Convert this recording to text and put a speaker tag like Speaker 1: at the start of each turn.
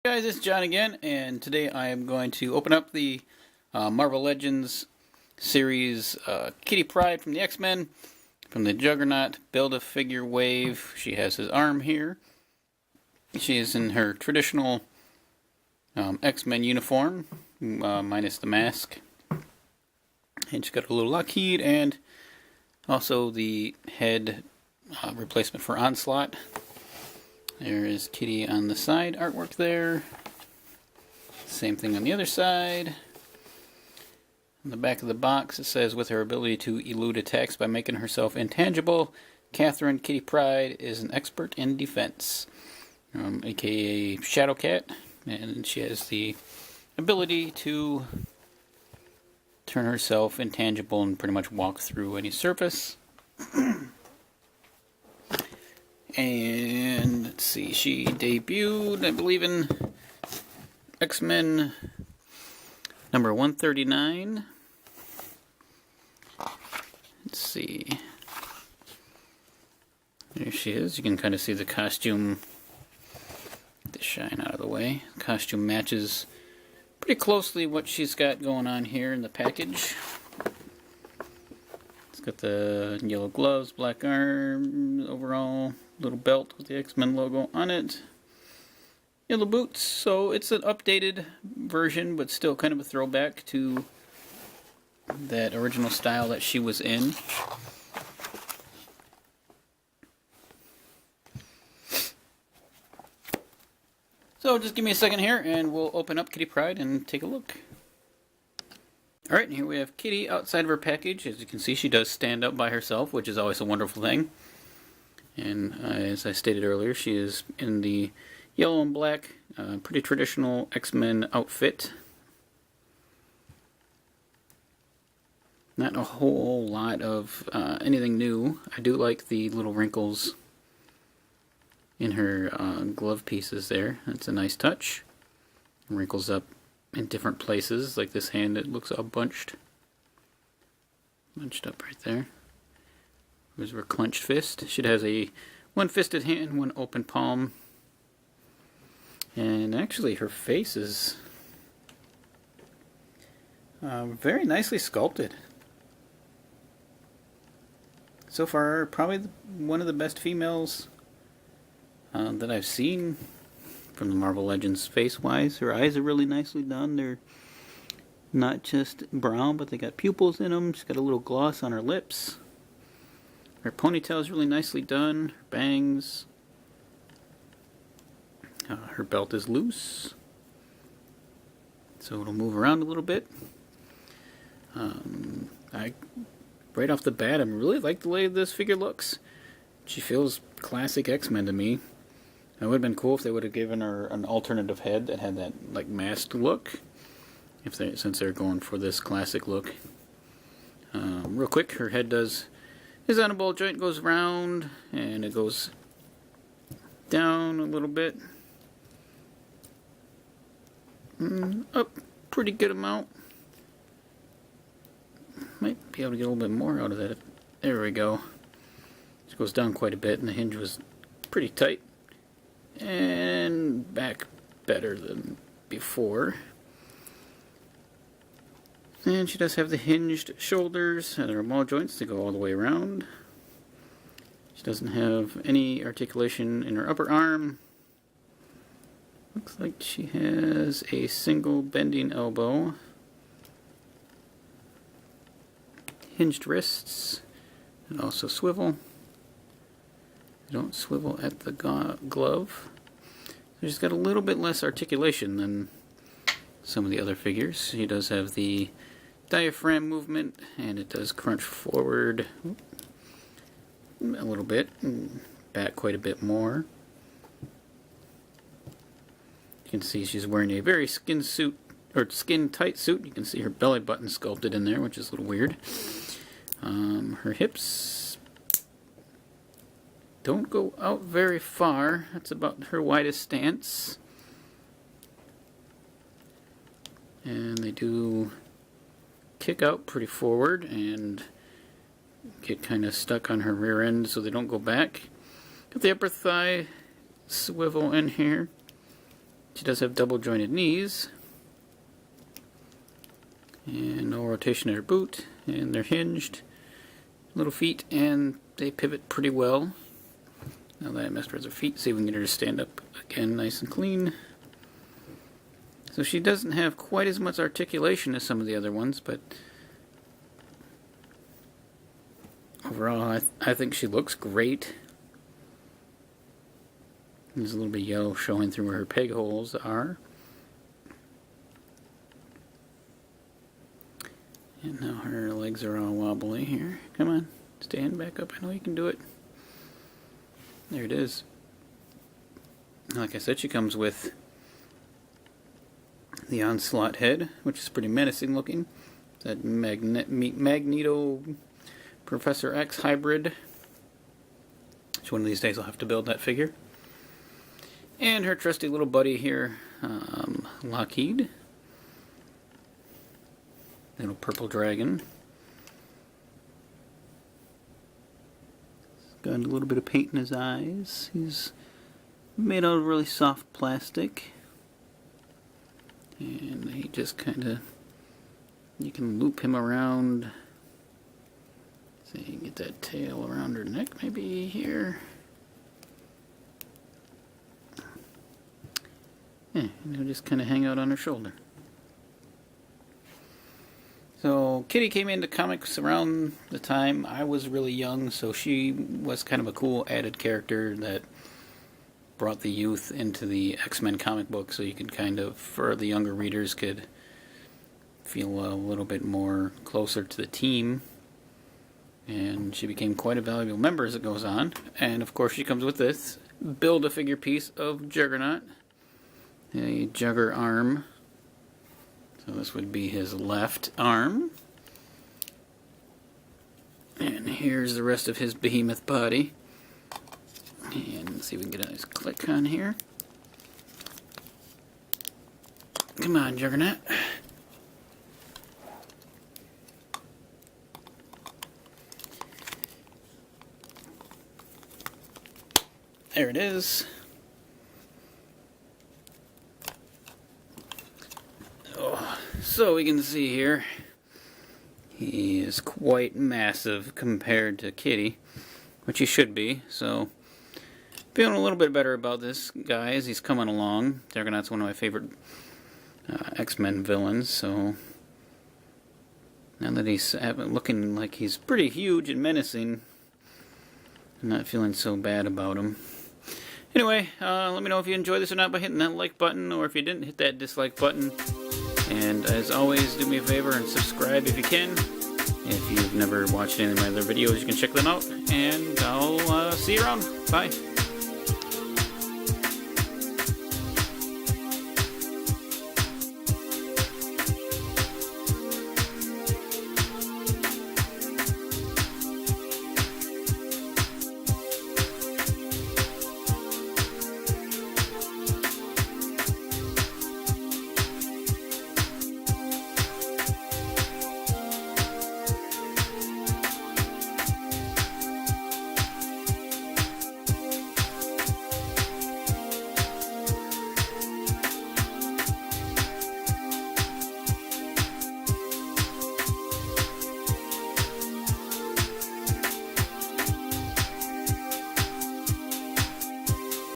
Speaker 1: Guys, it's John again, and today I am going to open up the Marvel Legends series Kitty Pryde from the X-Men, from the Juggernaut Build-A-Figure wave. She has his arm here. She is in her traditional X-Men uniform, minus the mask. And she's got a little Lockheed and also the head replacement for Onslaught. There is Kitty on the side artwork there. Same thing on the other side. On the back of the box it says, with her ability to elude attacks by making herself intangible, Catherine Kitty Pryde is an expert in defense. AKA Shadow Cat. And she has the ability to turn herself intangible and pretty much walk through any surface. And let's see, she debuted, I believe, in X-Men number 139. Let's see. There she is. You can kind of see the costume. Get the shine out of the way. The costume matches pretty closely what she's got going on here in the package. It's got the yellow gloves, black arm, overall little belt with the X-Men logo on it. Yellow boots, so it's an updated version, but still kind of a throwback to that original style that she was in. So just give me a second here and we'll open up Kitty Pryde and take a look. Alright, and here we have Kitty outside of her package. As you can see, she does stand up by herself, which is always a wonderful thing. And as I stated earlier, she is in the yellow and black, pretty traditional X-Men outfit. Not a whole lot of anything new. I do like the little wrinkles in her glove pieces there. That's a nice touch. Wrinkles up in different places, like this hand that looks all bunched up right there. There's her clenched fist. She has a one-fisted hand, one open palm. And actually her face is very nicely sculpted. So far, probably one of the best females that I've seen from the Marvel Legends face-wise. Her eyes are really nicely done. They're not just brown, but they got pupils in them. She's got a little gloss on her lips. Her ponytail is really nicely done. Her bangs. Her belt is loose, so it'll move around a little bit. Right off the bat, I really like the way this figure looks. She feels classic X-Men to me. It would have been cool if they would have given her an alternative head that had that like masked look. Since they're going for this classic look. Real quick, her head is on a ball joint, goes round, and it goes down a little bit. Up pretty good amount. Might be able to get a little bit more out of that. There we go. It goes down quite a bit, and the hinge was pretty tight. And back better than before. And she does have the hinged shoulders and her ball joints to go all the way around. She doesn't have any articulation in her upper arm. Looks like she has a single bending elbow. Hinged wrists and also swivel. They don't swivel at the glove. So she's got a little bit less articulation than some of the other figures. She does have the diaphragm movement, and it does crunch forward a little bit and back quite a bit more. You can see she's wearing a very skin tight suit. You can see her belly button sculpted in there, which is a little weird. Her hips don't go out very far. That's about her widest stance. And they do kick out pretty forward and get kind of stuck on her rear end so they don't go back. Got the upper thigh swivel in here. She does have double jointed knees. And no rotation at her boot. And they're hinged. Little feet, and they pivot pretty well. Now that I messed with her feet, see if we can get her to stand up again nice and clean. So she doesn't have quite as much articulation as some of the other ones, but overall I think she looks great. There's a little bit of yellow showing through where her peg holes are. And now her legs are all wobbly here. Come on, stand back up. I know you can do it. There it is. Like I said, she comes with the onslaught head, which is pretty menacing looking. That Magneto Professor X hybrid. So one of these days I'll have to build that figure. And her trusty little buddy here, Lockheed. Little purple dragon. Got a little bit of paint in his eyes. He's made out of really soft plastic. And he just kind of, you can loop him around. So you can get that tail around her neck, maybe here. Yeah, and he'll just kind of hang out on her shoulder. So Kitty came into comics around the time I was really young, so she was kind of a cool added character that brought the youth into the X-Men comic book, so you could kind of, for the younger readers, could feel a little bit more closer to the team. And she became quite a valuable member as it goes on. And of course she comes with this Build-A-Figure piece of Juggernaut, a Jugger arm. So this would be his left arm. And here's the rest of his behemoth body. And let's see if we can get a nice click on here. Come on, Juggernaut. There it is. So we can see here, he is quite massive compared to Kitty, which he should be. So feeling a little bit better about this guy as he's coming along. Juggernaut's one of my favorite X-Men villains, so now that he's looking like he's pretty huge and menacing, I'm not feeling so bad about him. Anyway, let me know if you enjoyed this or not by hitting that like button, or if you didn't, hit that dislike button. And as always, do me a favor and subscribe if you can. If you've never watched any of my other videos, you can check them out. And I'll see you around. Bye.